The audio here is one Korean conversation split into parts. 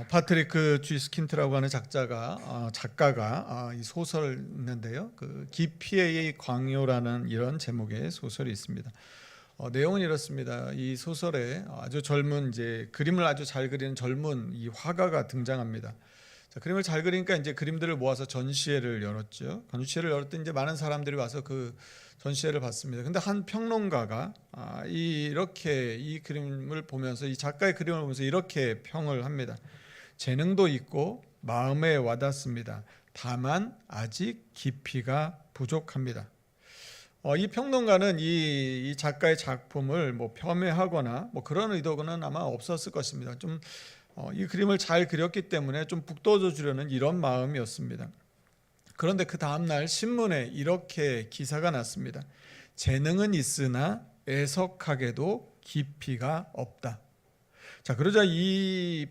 파트리크 G. 스킨트라고 하는 작가가 이 소설을 있는데요. 그 기피의 광요라는 이런 제목의 소설이 있습니다. 내용은 이렇습니다. 이 소설에 아주 젊은 그림을 아주 잘 그리는 젊은 이 화가가 등장합니다. 자, 그림을 잘 그리니까 이제 그림들을 모아서 전시회를 열었죠. 전시회를 열었더니 이제 많은 사람들이 와서 그 전시회를 봤습니다. 근데 한 평론가가 이렇게 이 그림을 보면서, 이 작가의 그림을 보면서 이렇게 평을 합니다. 재능도 있고 마음에 와닿습니다. 다만 아직 깊이가 부족합니다. 이 평론가는 이 작가의 작품을 폄훼하거나 그런 의도는 아마 없었을 것입니다. 이 그림을 잘 그렸기 때문에 좀 북돋워 주려는 이런 마음이었습니다. 그런데 그 다음날 신문에 이렇게 기사가 났습니다. 재능은 있으나 애석하게도 깊이가 없다. 자, 그러자 이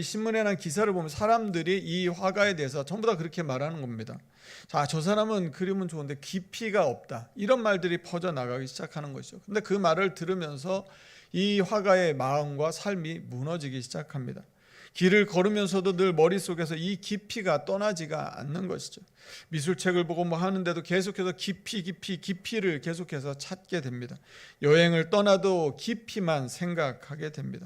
신문에 난 기사를 보면 사람들이 이 화가에 대해서 전부 다 그렇게 말하는 겁니다. 자, 저 사람은 그림은 좋은데 깊이가 없다. 이런 말들이 퍼져나가기 시작하는 것이죠. 근데 그 말을 들으면서 이 화가의 마음과 삶이 무너지기 시작합니다. 길을 걸으면서도 늘 머릿속에서 이 깊이가 떠나지가 않는 것이죠. 미술책을 보고 하는데도 계속해서 깊이를 계속해서 찾게 됩니다. 여행을 떠나도 깊이만 생각하게 됩니다.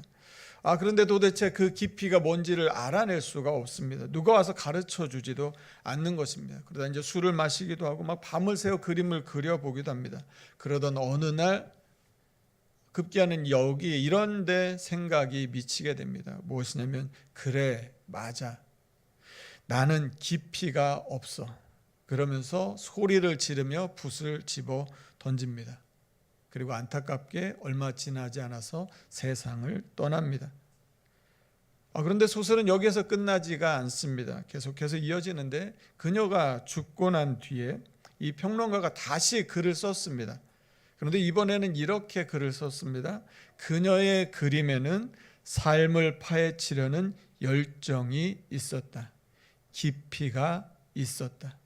그런데 도대체 그 깊이가 뭔지를 알아낼 수가 없습니다. 누가 와서 가르쳐 주지도 않는 것입니다. 그러다 이제 술을 마시기도 하고 밤을 새워 그림을 그려보기도 합니다. 그러던 어느 날 급기야는 여기 이런 데 생각이 미치게 됩니다. 무엇이냐면, 그래, 맞아. 나는 깊이가 없어. 그러면서 소리를 지르며 붓을 집어 던집니다. 그리고 안타깝게 얼마 지나지 않아서 세상을 떠납니다. 그런데 소설은 여기에서 끝나지가 않습니다. 계속해서 이어지는데, 그녀가 죽고 난 뒤에 이 평론가가 다시 글을 썼습니다. 그런데 이번에는 이렇게 글을 썼습니다. 그녀의 그림에는 삶을 파헤치려는 열정이 있었다. 깊이가 있었다.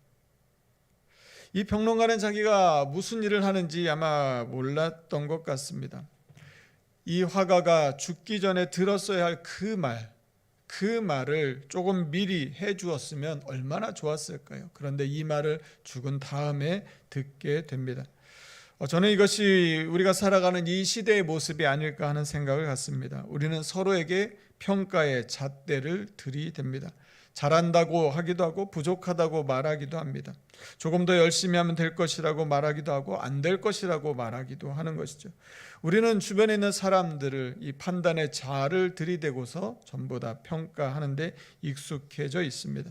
이 평론가는 자기가 무슨 일을 하는지 아마 몰랐던 것 같습니다. 이 화가가 죽기 전에 들었어야 할 그 말을 조금 미리 해주었으면 얼마나 좋았을까요? 그런데 이 말을 죽은 다음에 듣게 됩니다. 저는 이것이 우리가 살아가는 이 시대의 모습이 아닐까 하는 생각을 갖습니다. 우리는 서로에게 평가의 잣대를 들이댑니다. 잘한다고 하기도 하고 부족하다고 말하기도 합니다. 조금 더 열심히 하면 될 것이라고 말하기도 하고 안 될 것이라고 말하기도 하는 것이죠. 우리는 주변에 있는 사람들을 이 판단의 자를 들이대고서 전부 다 평가하는데 익숙해져 있습니다.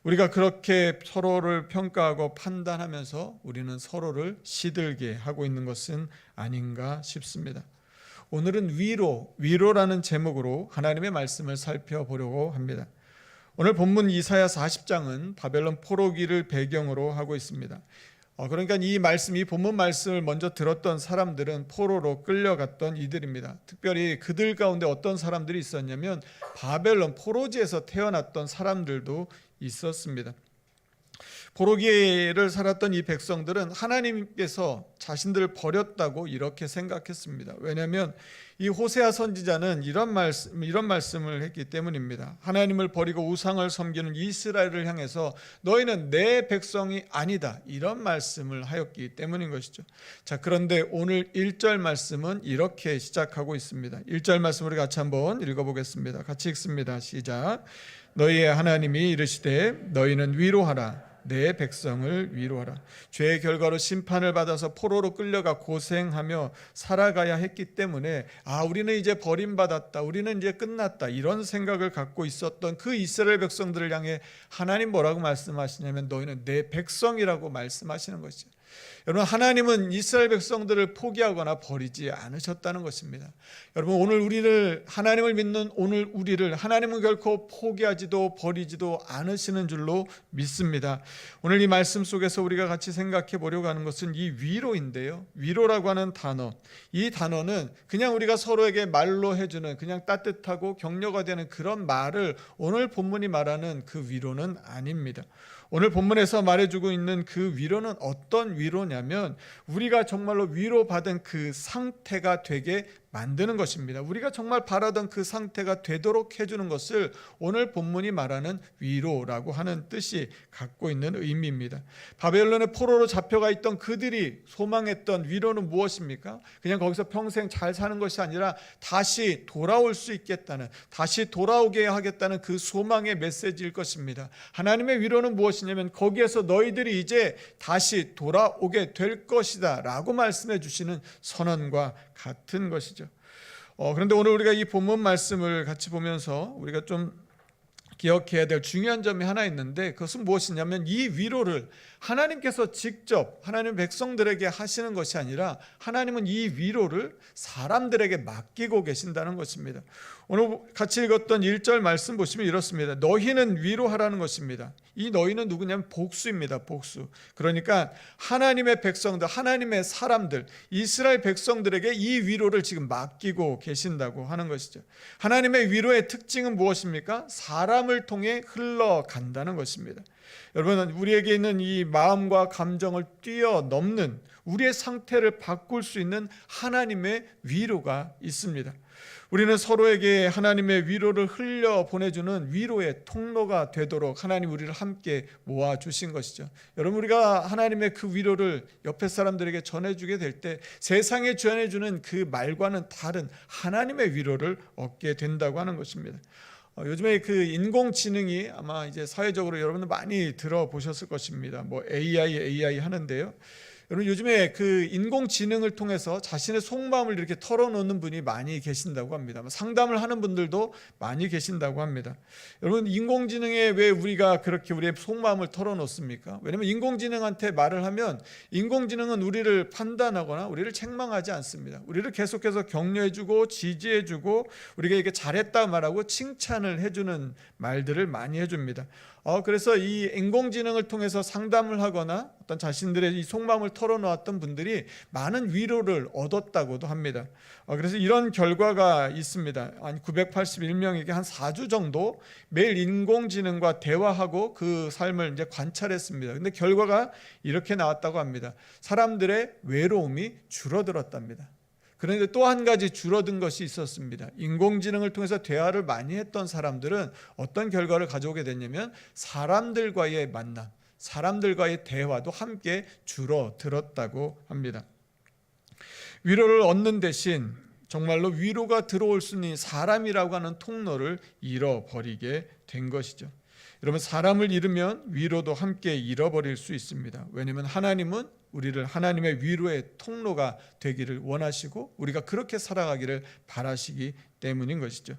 우리가 그렇게 서로를 평가하고 판단하면서 우리는 서로를 시들게 하고 있는 것은 아닌가 싶습니다. 오늘은 위로라는 제목으로 하나님의 말씀을 살펴보려고 합니다. 오늘 본문 이사야 40장은 바벨론 포로기를 배경으로 하고 있습니다. 그러니까 이 본문 말씀을 먼저 들었던 사람들은 포로로 끌려갔던 이들입니다. 특별히 그들 가운데 어떤 사람들이 있었냐면 바벨론 포로지에서 태어났던 사람들도 있었습니다. 포로기를 살았던 이 백성들은 하나님께서 자신들을 버렸다고 이렇게 생각했습니다. 왜냐하면 이 호세아 선지자는 이런 말씀을 했기 때문입니다. 하나님을 버리고 우상을 섬기는 이스라엘을 향해서 너희는 내 백성이 아니다, 이런 말씀을 하였기 때문인 것이죠. 자, 그런데 오늘 1절 말씀은 이렇게 시작하고 있습니다. 1절 말씀 우리 같이 한번 읽어보겠습니다. 같이 읽습니다. 시작. 너희의 하나님이 이르시되 너희는 위로하라. 내 백성을 위로하라. 죄의 결과로 심판을 받아서 포로로 끌려가 고생하며 살아가야 했기 때문에 우리는 이제 버림받았다, 우리는 이제 끝났다, 이런 생각을 갖고 있었던 그 이스라엘 백성들을 향해 하나님 뭐라고 말씀하시냐면 너희는 내 백성이라고 말씀하시는 것이죠. 여러분, 하나님은 이스라엘 백성들을 포기하거나 버리지 않으셨다는 것입니다. 여러분, 오늘 하나님을 믿는 우리를 하나님은 결코 포기하지도 버리지도 않으시는 줄로 믿습니다. 오늘 이 말씀 속에서 우리가 같이 생각해 보려고 하는 것은 이 위로인데요. 위로라고 하는 단어, 이 단어는 그냥 우리가 서로에게 말로 해주는 그냥 따뜻하고 격려가 되는 그런 말을 오늘 본문이 말하는 그 위로는 아닙니다. 오늘 본문에서 말해주고 있는 그 위로는 어떤 위로냐면 우리가 정말로 위로받은 그 상태가 되게 만드는 것입니다. 우리가 정말 바라던 그 상태가 되도록 해주는 것을 오늘 본문이 말하는 위로라고 하는 뜻이 갖고 있는 의미입니다. 바벨론의 포로로 잡혀가 있던 그들이 소망했던 위로는 무엇입니까? 그냥 거기서 평생 잘 사는 것이 아니라 다시 돌아올 수 있겠다는, 다시 돌아오게 하겠다는 그 소망의 메시지일 것입니다. 하나님의 위로는 무엇이냐면 거기에서 너희들이 이제 다시 돌아오게 될 것이다 라고 말씀해 주시는 선언과 같은 것이죠. 그런데 오늘 우리가 이 본문 말씀을 같이 보면서 우리가 좀 기억해야 될 중요한 점이 하나 있는데, 그것은 무엇이냐면 이 위로를 하나님께서 직접 하나님 백성들에게 하시는 것이 아니라 하나님은 이 위로를 사람들에게 맡기고 계신다는 것입니다. 오늘 같이 읽었던 1절 말씀 보시면 이렇습니다. 너희는 위로하라는 것입니다. 이 너희는 누구냐면 복수입니다. 복수. 그러니까 하나님의 백성들, 하나님의 사람들, 이스라엘 백성들에게 이 위로를 지금 맡기고 계신다고 하는 것이죠. 하나님의 위로의 특징은 무엇입니까? 사람을 통해 흘러간다는 것입니다. 여러분, 우리에게 있는 이 마음과 감정을 뛰어넘는 우리의 상태를 바꿀 수 있는 하나님의 위로가 있습니다. 우리는 서로에게 하나님의 위로를 흘려 보내주는 위로의 통로가 되도록 하나님 우리를 함께 모아주신 것이죠. 여러분, 우리가 하나님의 그 위로를 옆에 사람들에게 전해주게 될 때 세상에 전해주는 그 말과는 다른 하나님의 위로를 얻게 된다고 하는 것입니다. 요즘에 그 인공지능이 아마 이제 사회적으로 여러분들 많이 들어보셨을 것입니다. 뭐 AI 하는데요. 여러분, 요즘에 그 인공지능을 통해서 자신의 속마음을 이렇게 털어놓는 분이 많이 계신다고 합니다. 상담을 하는 분들도 많이 계신다고 합니다. 여러분, 인공지능에 왜 우리가 그렇게 우리의 속마음을 털어놓습니까? 왜냐하면 인공지능한테 말을 하면 인공지능은 우리를 판단하거나 우리를 책망하지 않습니다. 우리를 계속해서 격려해주고 지지해주고 우리가 이렇게 잘했다 말하고 칭찬을 해주는 말들을 많이 해줍니다. 그래서 이 인공지능을 통해서 상담을 하거나 어떤 자신들의 이 속마음을 털어놓았던 분들이 많은 위로를 얻었다고도 합니다. 그래서 이런 결과가 있습니다. 한 981명에게 한 4주 정도 매일 인공지능과 대화하고 그 삶을 이제 관찰했습니다. 근데 결과가 이렇게 나왔다고 합니다. 사람들의 외로움이 줄어들었답니다. 그런데 또 한 가지 줄어든 것이 있었습니다. 인공지능을 통해서 대화를 많이 했던 사람들은 어떤 결과를 가져오게 됐냐면 사람들과의 만남, 사람들과의 대화도 함께 줄어들었다고 합니다. 위로를 얻는 대신 정말로 위로가 들어올 수 있는 사람이라고 하는 통로를 잃어버리게 된 것이죠. 여러분, 사람을 잃으면 위로도 함께 잃어버릴 수 있습니다. 왜냐하면 하나님은 우리를 하나님의 위로의 통로가 되기를 원하시고 우리가 그렇게 살아가기를 바라시기 때문인 것이죠.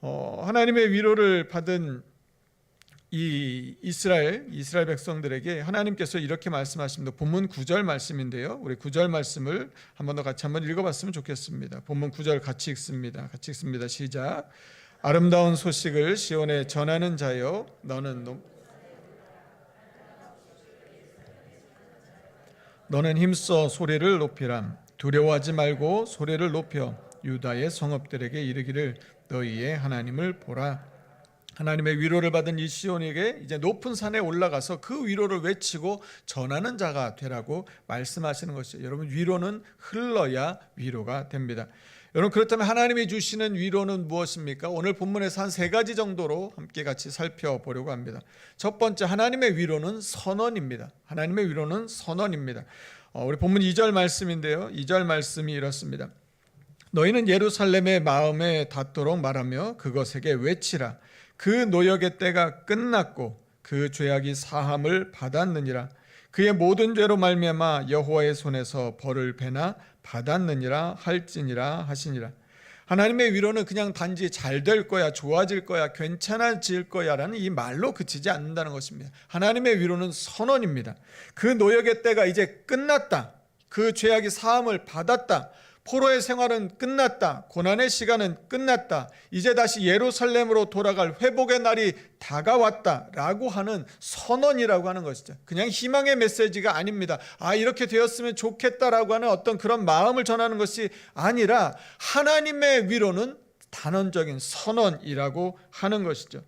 하나님의 위로를 받은 이 이스라엘 백성들에게 하나님께서 이렇게 말씀하십니다. 본문 9절 말씀인데요. 우리 9절 말씀을 한 번 더 같이 한번 읽어봤으면 좋겠습니다. 본문 9절 같이 읽습니다. 시작. 아름다운 소식을 시온에 전하는 자여, 너는 힘써 소리를 높이라. 두려워하지 말고 소리를 높여 유다의 성읍들에게 이르기를 너희의 하나님을 보라. 하나님의 위로를 받은 이 시온에게 이제 높은 산에 올라가서 그 위로를 외치고 전하는 자가 되라고 말씀하시는 것이죠. 여러분, 위로는 흘러야 위로가 됩니다. 여러분, 그렇다면 하나님이 주시는 위로는 무엇입니까? 오늘 본문에서 한 3가지 정도로 함께 같이 살펴보려고 합니다. 첫 번째, 하나님의 위로는 선언입니다. 하나님의 위로는 선언입니다. 우리 본문 2절 말씀인데요. 2절 말씀이 이렇습니다. 너희는 예루살렘의 마음에 닿도록 말하며 그것에게 외치라. 그 노역의 때가 끝났고 그 죄악이 사함을 받았느니라. 그의 모든 죄로 말미암아 여호와의 손에서 벌을 배나 받았느니라 할지니라 하시니라. 하나님의 위로는 그냥 단지 잘 될 거야, 좋아질 거야, 괜찮아질 거야 라는 이 말로 그치지 않는다는 것입니다. 하나님의 위로는 선언입니다. 그 노역의 때가 이제 끝났다. 그 죄악이 사함을 받았다. 포로의 생활은 끝났다. 고난의 시간은 끝났다. 이제 다시 예루살렘으로 돌아갈 회복의 날이 다가왔다 라고 하는 선언이라고 하는 것이죠. 그냥 희망의 메시지가 아닙니다. 이렇게 되었으면 좋겠다라고 하는 어떤 그런 마음을 전하는 것이 아니라 하나님의 위로는 단언적인 선언이라고 하는 것이죠.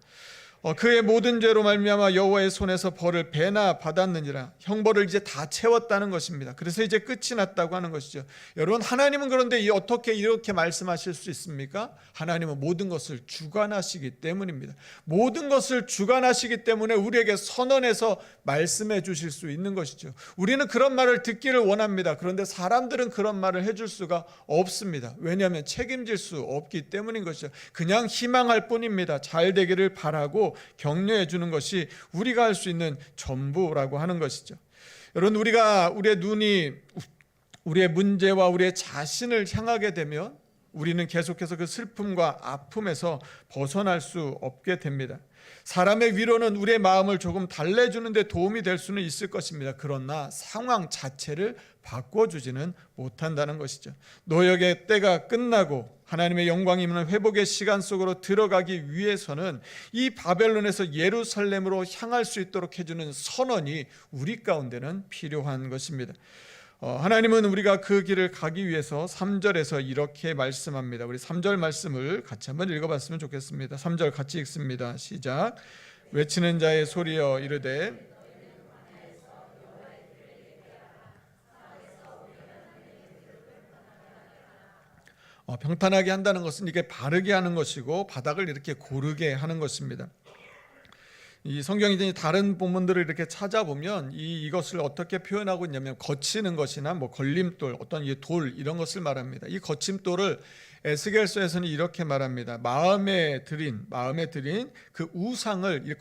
그의 모든 죄로 말미암아 여호와의 손에서 벌을 배나 받았느니라. 형벌을 이제 다 채웠다는 것입니다. 그래서 이제 끝이 났다고 하는 것이죠. 여러분, 하나님은 그런데 어떻게 이렇게 말씀하실 수 있습니까? 하나님은 모든 것을 주관하시기 때문입니다. 모든 것을 주관하시기 때문에 우리에게 선언해서 말씀해 주실 수 있는 것이죠. 우리는 그런 말을 듣기를 원합니다. 그런데 사람들은 그런 말을 해줄 수가 없습니다. 왜냐하면 책임질 수 없기 때문인 것이죠. 그냥 희망할 뿐입니다. 잘 되기를 바라고 격려해 주는 것이 우리가 할 수 있는 전부라고 하는 것이죠. 여러분, 우리의 눈이 우리의 문제와 우리의 자신을 향하게 되면 우리는 계속해서 그 슬픔과 아픔에서 벗어날 수 없게 됩니다. 사람의 위로는 우리의 마음을 조금 달래주는 데 도움이 될 수는 있을 것입니다. 그러나 상황 자체를 바꿔주지는 못한다는 것이죠. 노역의 때가 끝나고 하나님의 영광이 있는 회복의 시간 속으로 들어가기 위해서는 이 바벨론에서 예루살렘으로 향할 수 있도록 해주는 선언이 우리 가운데는 필요한 것입니다. 하나님은 우리가 그 길을 가기 위해서 3절에서 이렇게 말씀합니다. 우리 3절 말씀을 같이 한번 읽어봤으면 좋겠습니다. 3절 같이 읽습니다. 시작. 외치는 자의 소리여 이르되 평탄하게 한다는 것은 이게 바르게 하는 것이고 바닥을 이렇게 고르게 하는 것입니다. 이 성경이 다른 본문들을 이렇게 찾아보면 이것을 어떻게 표현하고 있냐면 거치는 것이나 뭐 걸림돌, 어떤 돌 이런 것을 말합니다. 이 거침돌을 에스겔서에서는 이렇게 말합니다. 마음에 들인 그 우상을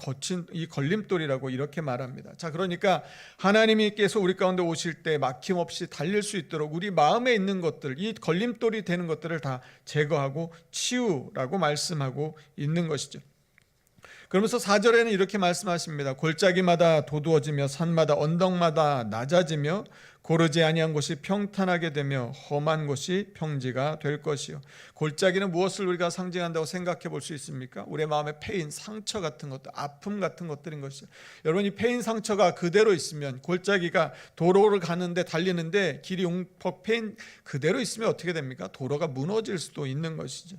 이 걸림돌이라고 이렇게 말합니다. 자, 그러니까 하나님께서 우리 가운데 오실 때 막힘없이 달릴 수 있도록 우리 마음에 있는 것들, 이 걸림돌이 되는 것들을 다 제거하고 치우라고 말씀하고 있는 것이죠. 그러면서 4절에는 이렇게 말씀하십니다. 골짜기마다 도두어지며 산마다 언덕마다 낮아지며 고르지 아니한 곳이 평탄하게 되며 험한 곳이 평지가 될 것이요. 골짜기는 무엇을 우리가 상징한다고 생각해 볼 수 있습니까? 우리의 마음에 패인 상처 같은 것들, 아픔 같은 것들인 것이죠. 여러분, 이 패인 상처가 그대로 있으면, 골짜기가 도로를 가는데 달리는데 길이 웅퍽 패인 그대로 있으면 어떻게 됩니까? 도로가 무너질 수도 있는 것이죠.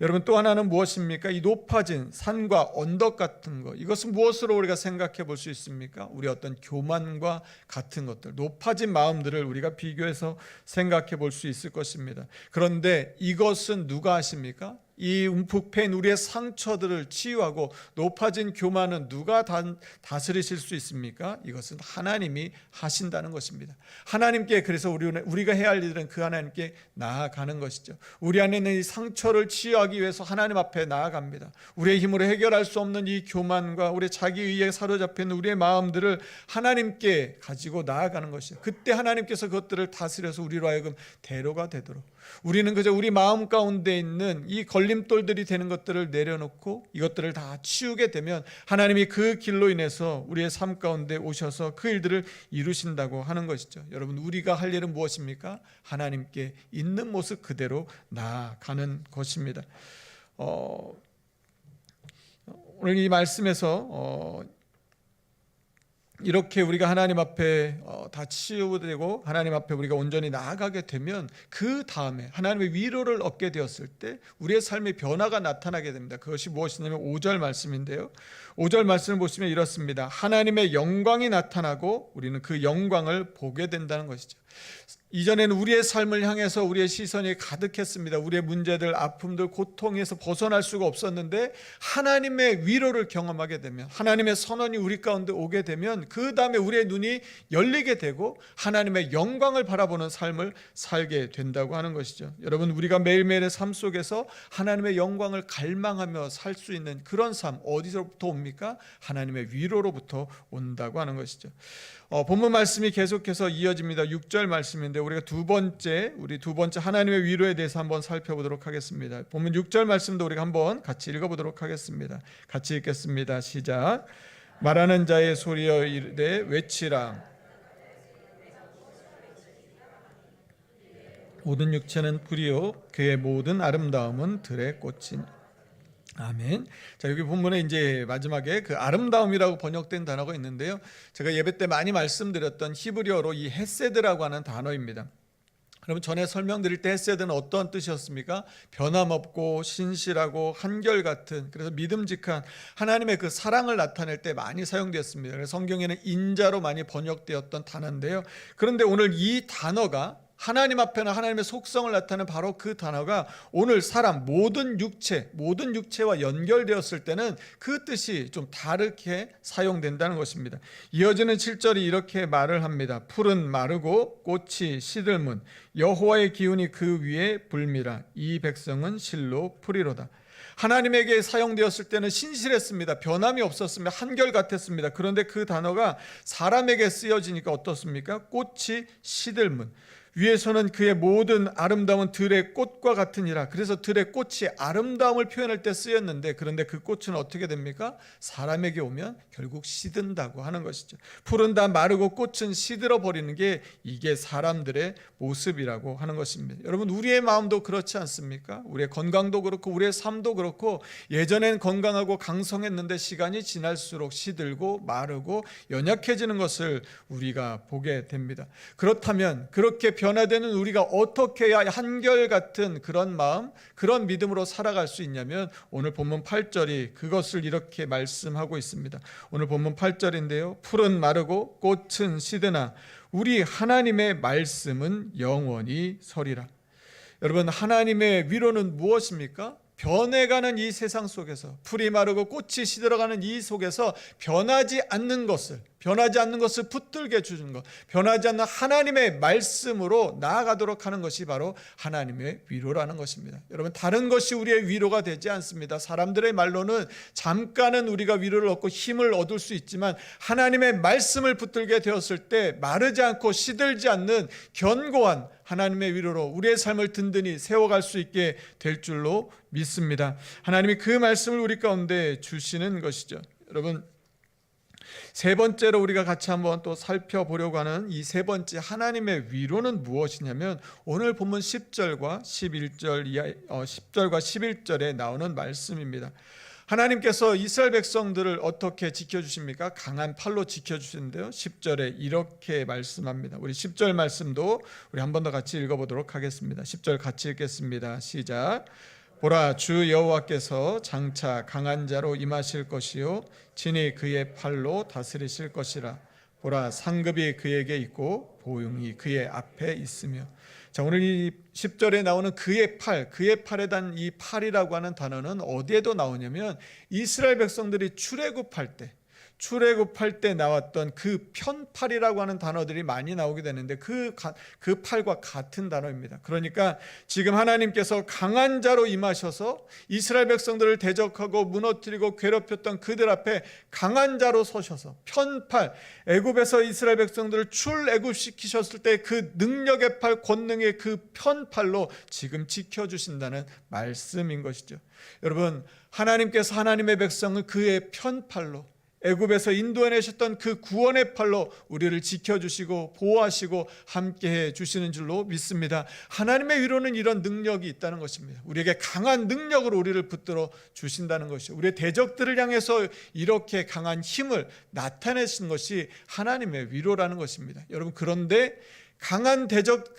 여러분, 또 하나는 무엇입니까? 이 높아진 산과 언덕 같은 것, 이것은 무엇으로 우리가 생각해 볼 수 있습니까? 우리 어떤 교만과 같은 것들, 높아진 마음들을 우리가 비교해서 생각해 볼 수 있을 것입니다. 그런데 이것은 누가 하십니까? 이 움푹 패인 우리의 상처들을 치유하고 높아진 교만은 누가 다스리실 수 있습니까? 이것은 하나님이 하신다는 것입니다. 하나님께, 그래서 우리가 해야 할 일은 그 하나님께 나아가는 것이죠. 우리 안에 있는 이 상처를 치유하기 위해서 하나님 앞에 나아갑니다. 우리의 힘으로 해결할 수 없는 이 교만과 우리 자기 의에 사로잡혀 있는 우리의 마음들을 하나님께 가지고 나아가는 것이죠. 그때 하나님께서 그것들을 다스려서 우리로 하여금 대로가 되도록, 우리는 그저 우리 마음 가운데 있는 이 걸림돌들이 되는 것들을 내려놓고 이것들을 다 치우게 되면 하나님이 그 길로 인해서 우리의 삶 가운데 오셔서 그 일들을 이루신다고 하는 것이죠. 여러분, 우리가 할 일은 무엇입니까? 하나님께 있는 모습 그대로 나아가는 것입니다. 오늘 이 말씀에서 이렇게 우리가 하나님 앞에 다 치유되고 하나님 앞에 우리가 온전히 나아가게 되면 그 다음에 하나님의 위로를 얻게 되었을 때 우리의 삶의 변화가 나타나게 됩니다. 그것이 무엇이냐면 5절 말씀인데요. 5절 말씀을 보시면 이렇습니다. 하나님의 영광이 나타나고 우리는 그 영광을 보게 된다는 것이죠. 이전에는 우리의 삶을 향해서 우리의 시선이 가득했습니다. 우리의 문제들, 아픔들, 고통에서 벗어날 수가 없었는데 하나님의 위로를 경험하게 되면, 하나님의 선언이 우리 가운데 오게 되면 그 다음에 우리의 눈이 열리게 되고 하나님의 영광을 바라보는 삶을 살게 된다고 하는 것이죠. 여러분, 우리가 매일매일의 삶 속에서 하나님의 영광을 갈망하며 살 수 있는 그런 삶, 어디서부터 옵니까? 하나님의 위로로부터 온다고 하는 것이죠. 본문 말씀이 계속해서 이어집니다. 6절 말씀인데 우리가 두 번째 하나님의 위로에 대해서 한번 살펴보도록 하겠습니다. 본문 6절 말씀도 우리가 한번 같이 읽어보도록 하겠습니다. 같이 읽겠습니다. 시작. 말하는 자의 소리여 이르되 외치라. 모든 육체는 불이요 그의 모든 아름다움은 들의 꽃이니. 아멘. 자, 여기 본문에 이제 마지막에 그 아름다움이라고 번역된 단어가 있는데요. 제가 예배 때 많이 말씀드렸던 히브리어로 이 헤세드라고 하는 단어입니다. 그러면 전에 설명드릴 때 헤세드는 어떤 뜻이었습니까? 변함없고 신실하고 한결같은, 그래서 믿음직한 하나님의 그 사랑을 나타낼 때 많이 사용되었습니다. 그래서 성경에는 인자로 많이 번역되었던 단어인데요. 그런데 오늘 이 단어가 하나님 앞에는 하나님의 속성을 나타내는 바로 그 단어가 오늘 사람 모든 육체와 연결되었을 때는 그 뜻이 좀 다르게 사용된다는 것입니다. 이어지는 7절이 이렇게 말을 합니다. 풀은 마르고 꽃이 시들문 여호와의 기운이 그 위에 불미라. 이 백성은 실로 풀이로다. 하나님에게 사용되었을 때는 신실했습니다. 변함이 없었습니다. 한결같았습니다. 그런데 그 단어가 사람에게 쓰여지니까 어떻습니까? 꽃이 시들문, 위에서는 그의 모든 아름다움은 들의 꽃과 같으니라. 그래서 들의 꽃이 아름다움을 표현할 때 쓰였는데, 그런데 그 꽃은 어떻게 됩니까? 사람에게 오면 결국 시든다고 하는 것이죠. 풀은 다 마르고 꽃은 시들어 버리는 게 이게 사람들의 모습이라고 하는 것입니다. 여러분, 우리의 마음도 그렇지 않습니까? 우리의 건강도 그렇고 우리의 삶도 그렇고, 예전엔 건강하고 강성했는데 시간이 지날수록 시들고 마르고 연약해지는 것을 우리가 보게 됩니다. 그렇다면 그렇게 변화되는 우리가 어떻게 해야 한결같은 그런 마음, 그런 믿음으로 살아갈 수 있냐면, 오늘 본문 8절이 그것을 이렇게 말씀하고 있습니다. 오늘 본문 8절인데요. 풀은 마르고 꽃은 시드나 우리 하나님의 말씀은 영원히 서리라. 여러분, 하나님의 위로는 무엇입니까? 변해가는 이 세상 속에서, 풀이 마르고 꽃이 시들어가는 이 속에서 변하지 않는 것을 붙들게 주는 것, 변하지 않는 하나님의 말씀으로 나아가도록 하는 것이 바로 하나님의 위로라는 것입니다. 여러분, 다른 것이 우리의 위로가 되지 않습니다. 사람들의 말로는 잠깐은 우리가 위로를 얻고 힘을 얻을 수 있지만, 하나님의 말씀을 붙들게 되었을 때 마르지 않고 시들지 않는 견고한 하나님의 위로로 우리의 삶을 든든히 세워갈 수 있게 될 줄로 믿습니다. 하나님이 그 말씀을 우리 가운데 주시는 것이죠. 여러분, 세 번째로 우리가 같이 한번 또 살펴보려고 하는 이 세 번째 하나님의 위로는 무엇이냐면, 오늘 본문 10절과 11절에 나오는 말씀입니다. 하나님께서 이스라엘 백성들을 어떻게 지켜주십니까? 강한 팔로 지켜주시는데요. 10절에 이렇게 말씀합니다. 우리 10절 말씀도 우리 한 번 더 같이 읽어보도록 하겠습니다. 10절 같이 읽겠습니다. 시작. 보라, 주 여호와께서 장차 강한 자로 임하실 것이요 친히 그의 팔로 다스리실 것이라. 보라, 상급이 그에게 있고 보응이 그의 앞에 있으며. 자, 오늘 이 10절에 나오는 그의 팔에 단 이 팔이라고 하는 단어는 어디에도 나오냐면, 이스라엘 백성들이 출애굽할 때 나왔던 그 편팔이라고 하는 단어들이 많이 나오게 되는데, 그 팔과 같은 단어입니다. 그러니까 지금 하나님께서 강한 자로 임하셔서 이스라엘 백성들을 대적하고 무너뜨리고 괴롭혔던 그들 앞에 강한 자로 서셔서 편팔, 애굽에서 이스라엘 백성들을 출애굽시키셨을 때 그 능력의 팔, 권능의 그 편팔로 지금 지켜주신다는 말씀인 것이죠. 여러분, 하나님께서 하나님의 백성을 그의 편팔로, 애굽에서 인도해내셨던 그 구원의 팔로 우리를 지켜주시고 보호하시고 함께해 주시는 줄로 믿습니다. 하나님의 위로는 이런 능력이 있다는 것입니다. 우리에게 강한 능력으로 우리를 붙들어 주신다는 것이죠. 우리의 대적들을 향해서 이렇게 강한 힘을 나타내신 것이 하나님의 위로라는 것입니다. 여러분, 그런데 강한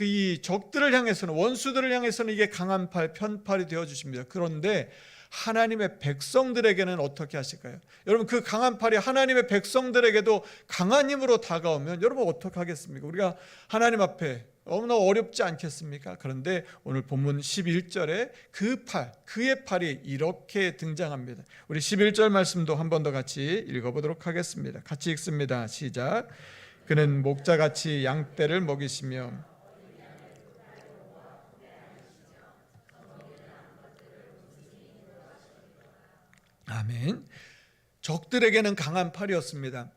이 적들을 향해서는, 원수들을 향해서는 이게 강한 팔, 편팔이 되어 주십니다. 그런데 하나님의 백성들에게는 어떻게 하실까요? 여러분, 그 강한 팔이 하나님의 백성들에게도 강한 힘으로 다가오면 여러분 어떻게 하겠습니까? 우리가 하나님 앞에 너무나 어렵지 않겠습니까? 그런데 오늘 본문 11절에 그의 팔이 이렇게 등장합니다. 우리 11절 말씀도 한 번 더 같이 읽어보도록 하겠습니다. 같이 읽습니다. 시작. 그는 목자같이 양떼를 먹이시며 아멘. 적들에게는 강한 팔이었습니다.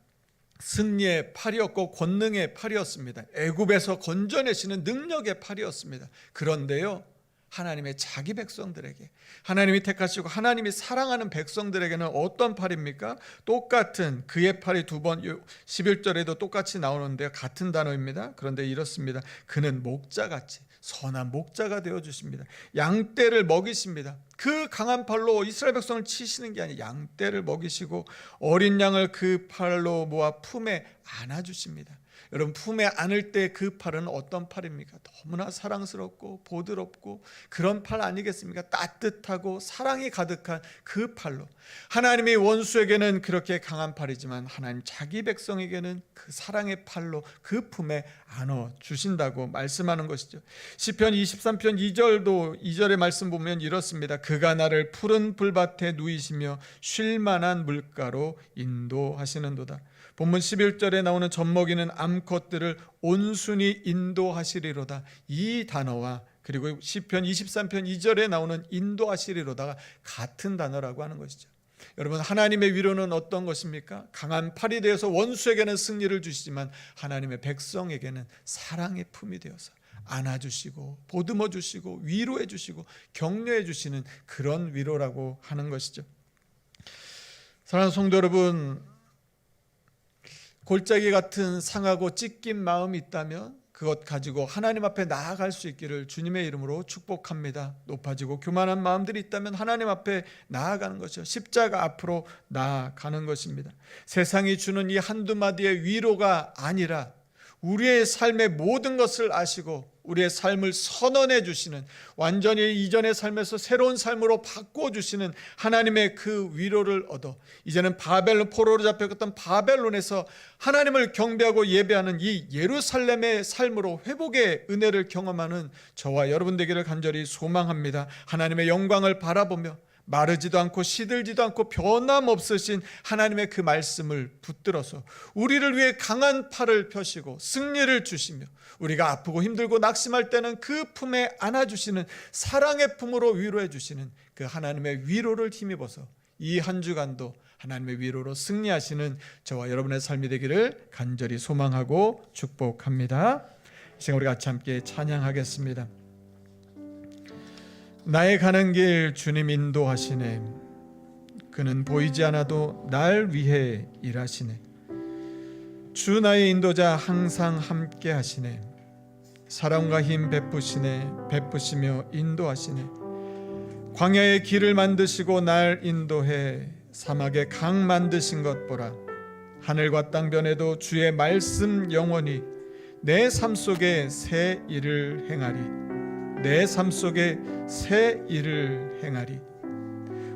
승리의 팔이었고 권능의 팔이었습니다. 애굽에서 건져내시는 능력의 팔이었습니다. 그런데요, 하나님의 자기 백성들에게, 하나님이 택하시고 하나님이 사랑하는 백성들에게는 어떤 팔입니까? 똑같은 그의 팔이 두 번 11절에도 똑같이 나오는데 같은 단어입니다. 그런데 이렇습니다. 그는 목자같이, 선한 목자가 되어주십니다. 양떼를 먹이십니다. 그 강한 팔로 이스라엘 백성을 치시는 게 아니라 양떼를 먹이시고 어린 양을 그 팔로 모아 품에 안아주십니다. 여러분 품에 안을 때 그 팔은 어떤 팔입니까? 너무나 사랑스럽고 보드럽고 그런 팔 아니겠습니까? 따뜻하고 사랑이 가득한 그 팔로 하나님이 원수에게는 그렇게 강한 팔이지만 하나님 자기 백성에게는 그 사랑의 팔로 그 품에 안어 주신다고 말씀하는 것이죠. 시편 23편 2절의 말씀 보면 이렇습니다. 그가 나를 푸른 불밭에 누이시며 쉴 만한 물가로 인도하시는도다. 본문 11절에 나오는 젖먹이는 암컷들을 온순히 인도하시리로다. 이 단어와 그리고 시편 23편 2절에 나오는 인도하시리로다가 같은 단어라고 하는 것이죠. 여러분, 하나님의 위로는 어떤 것입니까? 강한 팔이 되어서 원수에게는 승리를 주시지만 하나님의 백성에게는 사랑의 품이 되어서 안아주시고 보듬어 주시고 위로해 주시고 격려해 주시는 그런 위로라고 하는 것이죠. 사랑하는 성도 여러분, 골짜기 같은 상하고 찢긴 마음이 있다면 그것 가지고 하나님 앞에 나아갈 수 있기를 주님의 이름으로 축복합니다. 높아지고 교만한 마음들이 있다면 하나님 앞에 나아가는 것이요, 십자가 앞으로 나아가는 것입니다. 세상이 주는 이 한두 마디의 위로가 아니라 우리의 삶의 모든 것을 아시고 우리의 삶을 선언해 주시는, 완전히 이전의 삶에서 새로운 삶으로 바꿔주시는 하나님의 그 위로를 얻어 이제는 포로로 잡혀갔던 바벨론에서 하나님을 경배하고 예배하는 이 예루살렘의 삶으로 회복의 은혜를 경험하는 저와 여러분 되기를 간절히 소망합니다. 하나님의 영광을 바라보며 마르지도 않고 시들지도 않고 변함없으신 하나님의 그 말씀을 붙들어서 우리를 위해 강한 팔을 펴시고 승리를 주시며 우리가 아프고 힘들고 낙심할 때는 그 품에 안아주시는 사랑의 품으로 위로해 주시는 그 하나님의 위로를 힘입어서 이 한 주간도 하나님의 위로로 승리하시는 저와 여러분의 삶이 되기를 간절히 소망하고 축복합니다. 이 시간 우리 같이 함께 찬양하겠습니다. 나의 가는 길 주님 인도하시네. 그는 보이지 않아도 날 위해 일하시네. 주 나의 인도자 항상 함께 하시네. 사랑과 힘 베푸시며 인도하시네. 광야의 길을 만드시고 날 인도해 사막의 강 만드신 것 보라. 하늘과 땅 변해도 주의 말씀 영원히 내 삶 속에 새 일을 행하리. 내 삶 속에 새 일을 행하리.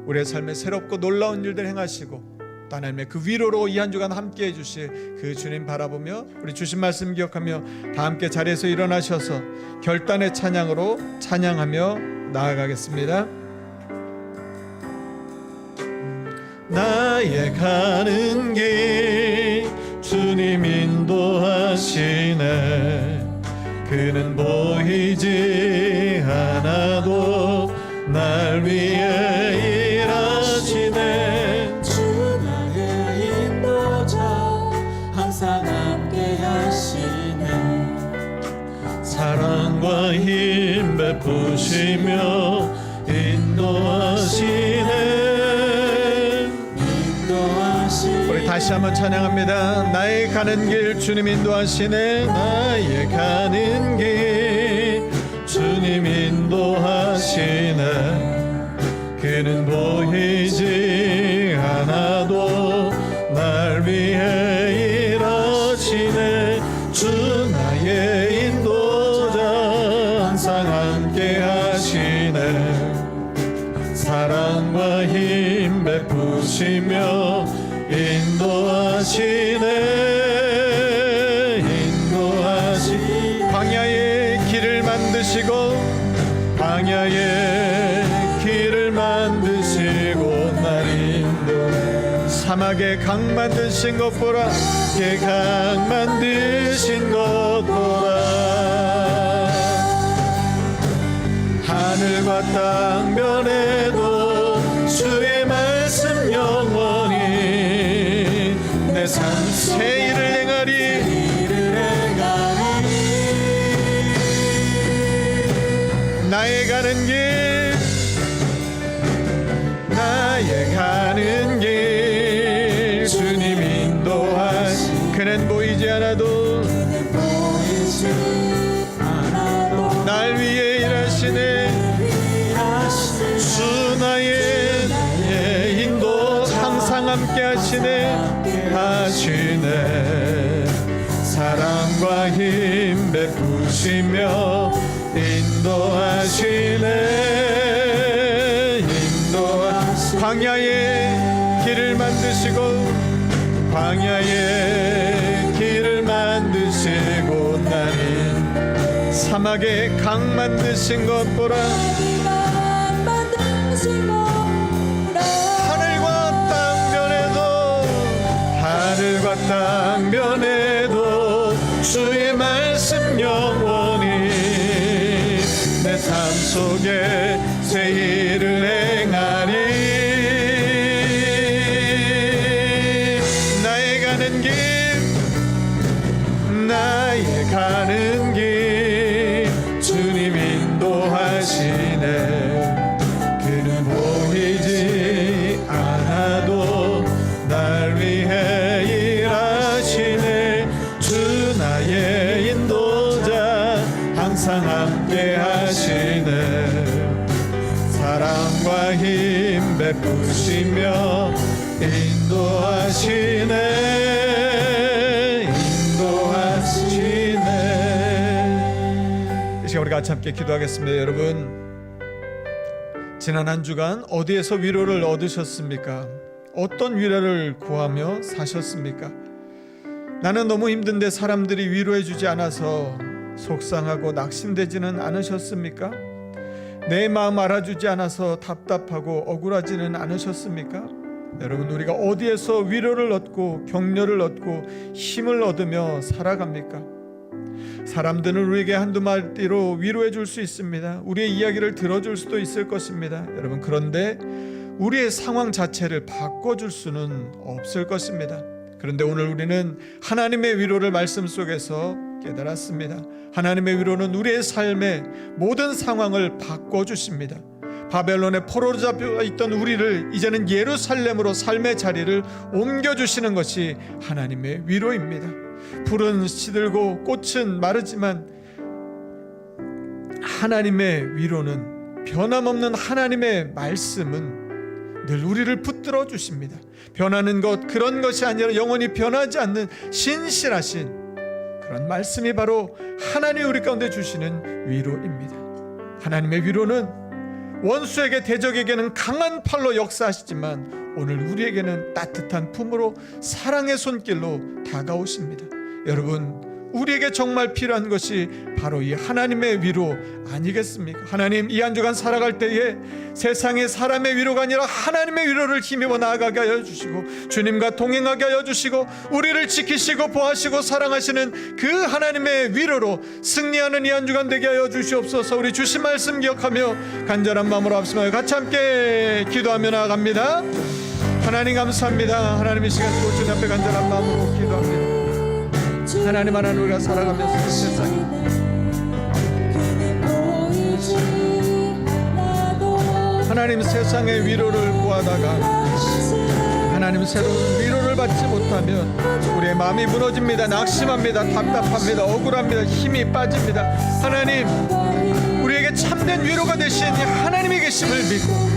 우리의 삶에 새롭고 놀라운 일들 행하시고 또 하나님의 그 위로로 이 한 주간 함께해 주실 그 주님 바라보며 우리 주신 말씀 기억하며 다 함께 자리에서 일어나셔서 결단의 찬양으로 찬양하며 나아가겠습니다. 나의 가는 길 주님 인도하시네. 그는 보이지 않아도 날 위해 일하시네. 주 나의 인도자 항상 함께 하시네. 사랑과 힘 베푸시며 인도하시네. 우리 다시 한번 찬양합니다. 나의 가는 길 주님 인도하시네. 나의 가는 길 주님 인도하시네. 그는 보이지 않아도 날 위해 일하시네. 주 나의 인도자 항상 함께 하시네. 사랑과 힘 베푸시며 인도하시네. 광야의 길을 만드시고 날 인도해 사막에 강 만드신 것 보라. 강 만드신 것 보라. 하늘과 땅 변해도 주의 말씀 영원히 내 삶 새 일을 행하리. 나의 가는 길 주님 인도하시. 그는 보이지 않아도 날 위해 일하시네. 주 나의 인도 항상 함께 하시네. 사랑과 힘 베푸시며 인도하시네. 광야의 길을 만드시고 광야의 길을 만드시고 나는 사막에 강 만드신 것 보라. 하늘과 땅 변해도 주의 말씀 영원히 내 삶 속에 새 일을 행하리. 나의 가는 길 주님 인도하시네. 그는 보이지 않아도 날 위해 일하시네. 주 나의 인도자 항상 함께 하시네. 사랑과 힘 베푸시며 인도하시네. 이 시간 우리 같이 함께 기도하겠습니다. 여러분, 지난 한 주간 어디에서 위로를 얻으셨습니까? 어떤 위로를 구하며 사셨습니까? 나는 너무 힘든데 사람들이 위로해 주지 않아서 속상하고 낙심되지는 않으셨습니까? 내 마음 알아주지 않아서 답답하고 억울하지는 않으셨습니까? 여러분, 우리가 어디에서 위로를 얻고 격려를 얻고 힘을 얻으며 살아갑니까? 사람들은 우리에게 한두 마디로 위로해 줄 수 있습니다. 우리의 이야기를 들어줄 수도 있을 것입니다. 여러분, 그런데 우리의 상황 자체를 바꿔줄 수는 없을 것입니다. 그런데 오늘 우리는 하나님의 위로를 말씀 속에서 깨달았습니다. 하나님의 위로는 우리의 삶의 모든 상황을 바꿔주십니다. 바벨론에 포로로 잡혀 있던 우리를 이제는 예루살렘으로 삶의 자리를 옮겨주시는 것이 하나님의 위로입니다. 풀은 시들고 꽃은 마르지만 하나님의 위로는, 변함없는 하나님의 말씀은 늘 우리를 붙들어 주십니다. 변하는 것, 그런 것이 아니라 영원히 변하지 않는 신실하신 그런 말씀이 바로 하나님이 우리 가운데 주시는 위로입니다. 하나님의 위로는 원수에게, 대적에게는 강한 팔로 역사하시지만 오늘 우리에게는 따뜻한 품으로 사랑의 손길로 다가오십니다. 여러분, 우리에게 정말 필요한 것이 바로 이 하나님의 위로 아니겠습니까? 하나님, 이 한 주간 살아갈 때에 세상의 사람의 위로가 아니라 하나님의 위로를 힘입어 나아가게 하여 주시고 주님과 동행하게 하여 주시고 우리를 지키시고 보호하시고 사랑하시는 그 하나님의 위로로 승리하는 이 한 주간 되게 하여 주시옵소서. 우리 주신 말씀 기억하며 간절한 마음으로 합심하여 같이 함께 기도하며 나아갑니다. 하나님 감사합니다. 하나님, 이 시간 주님 앞에 간절한 마음으로 기도합니다. 하나님, 우리가 살아가면서 세상에 하나님, 세상의 위로를 구하다가 하나님 새로운 위로를 받지 못하면 우리의 마음이 무너집니다. 낙심합니다. 답답합니다. 억울합니다. 힘이 빠집니다. 하나님, 우리에게 참된 위로가 되신 하나님이 계심을 믿고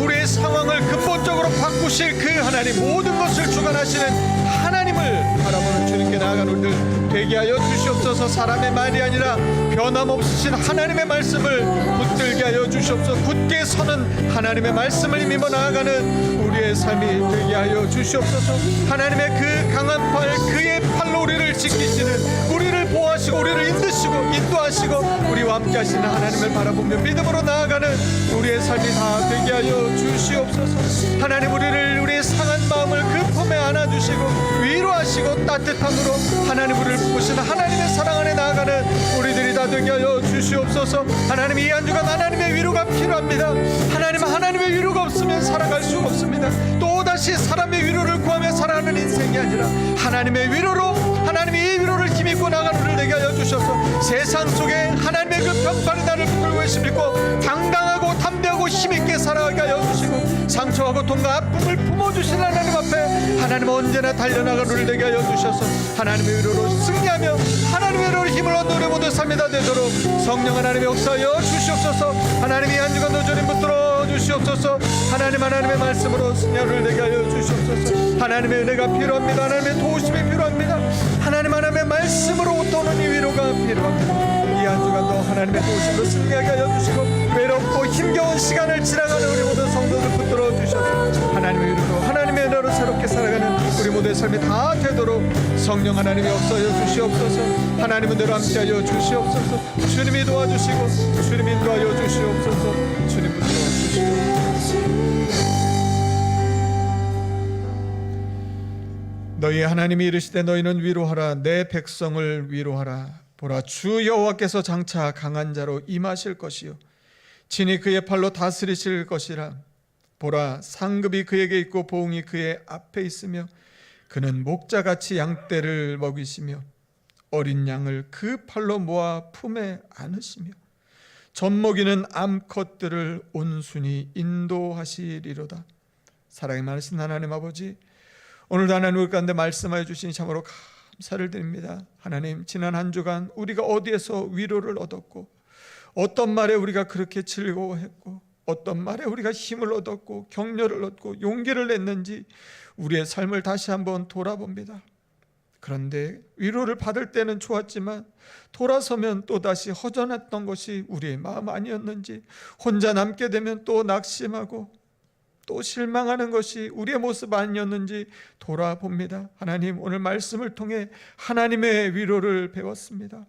우리의 상황을 근본적으로 바꾸실 그 하나님, 모든 것을 주관하시는 하나님을 바라보는 주님께 나아가는 우리들 되게 하여 주시옵소서. 사람의 말이 아니라 변함없으신 하나님의 말씀을 붙들게 하여 주시옵소서. 굳게 서는 하나님의 말씀을 힘입어 나아가는 우리의 삶이 되게 하여 주시옵소서. 하나님의 그 강한 팔, 그의 팔로 우리를 지키시는, 우리를 보호하시고 우리를 인도하시고 우리와 함께 하시는 하나님을 바라보며 믿음으로 나아가는 우리의 삶이 다 되게 하여 주시옵소서. 하나님, 우리의 상한 마음을 그 품에 안아주시고 위로하시고 따뜻함으로 하나님 우리를 부으신 하나님의 사랑 안에 나아가는 우리들이 다 되게 하여 주시옵소서. 하나님, 이 한 주간 하나님의 위로가 필요합니다. 하나님의 위로가 없으면 살아갈 수 없습니다. 또다시 사람의 위로를 구하며 살아가는 인생이 아니라 하나님의 위로로, 하나님이 이 위로를 힘입고 나가는 우리를 되게 하여 주셔서 세상 속에 하나님의 그 평판이 나를 붙들고 계시고 당당하고 담대하고 힘있게 살아가게 하여 주시고 상처하고 통과 아픔을 품어주신 하나님 앞에 하나님 언제나 달려나가는 우리를 되게 하여 주셔서 하나님의 위로로 승리하며 하나님의 위로로 힘을 얻는 우리 모두 삶이 다 되도록 성령 하나님의 역사하여 주시옵소서. 하나님이 한 주간 노조리 붙들어 주시옵소서. 하나님의 말씀으로 승리를 되게 하여 주시옵소서. 하나님의 은혜가 필요합니다. 하나님의 도우심이 필요합니다. 하나님의 말씀 말씀으로 도는 이 위로가 필요합니다. 이 한 주간도 하나님의 도우심으로 승리하게 하여 주시고 외롭고 힘겨운 시간을 지나가는 우리 모든 성도들 붙들어 주셔서 하나님의 위로로 하나님의 은혜로 새롭게 살아가는 우리 모두의 삶이 다 되도록 성령 하나님이 없어져 주시옵소서. 하나님은 늘 함께하여 주시옵소서. 주님이 도와주시고 주님이 인도하여 주시옵소서. 주님 붙들어 주시옵소서. 너희 하나님이 이르시되 너희는 위로하라. 내 백성을 위로하라. 보라, 주 여호와께서 장차 강한 자로 임하실 것이요 친히 그의 팔로 다스리실 것이라. 보라, 상급이 그에게 있고 보응이 그의 앞에 있으며 그는 목자같이 양떼를 먹이시며 어린 양을 그 팔로 모아 품에 안으시며 젖먹이는 암컷들을 온순히 인도하시리로다. 사랑이 많으신 하나님 아버지, 오늘도 하나님 우리 가운데 말씀하여 주시니 참으로 감사를 드립니다. 하나님, 지난 한 주간 우리가 어디에서 위로를 얻었고 어떤 말에 우리가 그렇게 즐거워했고 어떤 말에 우리가 힘을 얻었고 격려를 얻고 용기를 냈는지 우리의 삶을 다시 한번 돌아봅니다. 그런데 위로를 받을 때는 좋았지만 돌아서면 또다시 허전했던 것이 우리의 마음 아니었는지, 혼자 남게 되면 또 낙심하고 또 실망하는 것이 우리의 모습 아니었는지 돌아봅니다. 하나님, 오늘 말씀을 통해 하나님의 위로를 배웠습니다.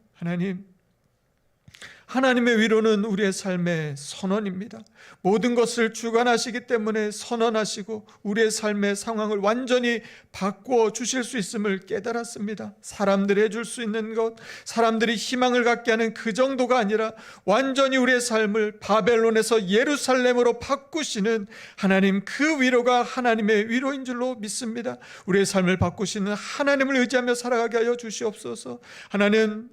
하나님의 위로는 우리의 삶의 선언입니다. 모든 것을 주관하시기 때문에 선언하시고 우리의 삶의 상황을 완전히 바꾸어 주실 수 있음을 깨달았습니다. 사람들이 해줄 수 있는 것, 사람들이 희망을 갖게 하는 그 정도가 아니라 완전히 우리의 삶을 바벨론에서 예루살렘으로 바꾸시는 하나님, 그 위로가 하나님의 위로인 줄로 믿습니다. 우리의 삶을 바꾸시는 하나님을 의지하며 살아가게 하여 주시옵소서. 하나님,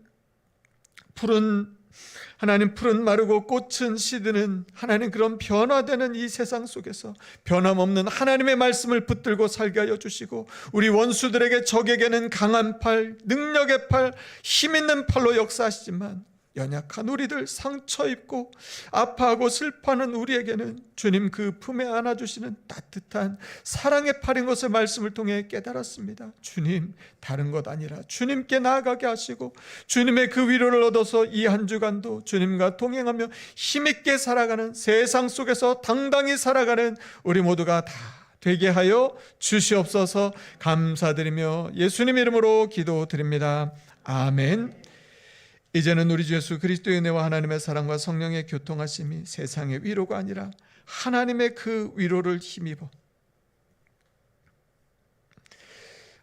푸른 마르고 꽃은 시드는 하나님, 그런 변화되는 이 세상 속에서 변함없는 하나님의 말씀을 붙들고 살게 하여 주시고 우리 원수들에게, 적에게는 강한 팔, 능력의 팔, 힘 있는 팔로 역사하시지만 연약한 우리들, 상처 입고 아파하고 슬퍼하는 우리에게는 주님 그 품에 안아주시는 따뜻한 사랑의 팔인 것을 말씀을 통해 깨달았습니다. 주님, 다른 것 아니라 주님께 나아가게 하시고 주님의 그 위로를 얻어서 이 한 주간도 주님과 동행하며 힘있게 살아가는, 세상 속에서 당당히 살아가는 우리 모두가 다 되게 하여 주시옵소서. 감사드리며 예수님 이름으로 기도드립니다. 아멘. 이제는 우리 주 예수 그리스도의 은혜와 하나님의 사랑과 성령의 교통하심이 세상의 위로가 아니라 하나님의 그 위로를 힘입어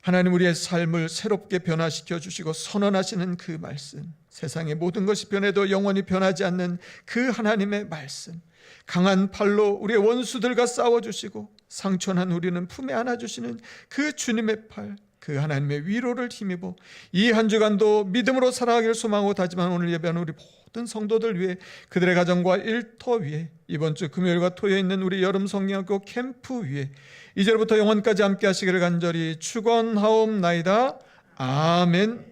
하나님 우리의 삶을 새롭게 변화시켜 주시고 선언하시는 그 말씀, 세상의 모든 것이 변해도 영원히 변하지 않는 그 하나님의 말씀, 강한 팔로 우리의 원수들과 싸워주시고 상처난 우리는 품에 안아주시는 그 주님의 팔, 그 하나님의 위로를 힘입어 이 한 주간도 믿음으로 살아가기를 소망하고 다짐하는 오늘 예배하는 우리 모든 성도들 위해, 그들의 가정과 일터 위에, 이번 주 금요일과 토요일에 있는 우리 여름 성령학교 캠프 위에 이제부터 영원까지 함께 하시기를 간절히 축원하옵나이다. 아멘.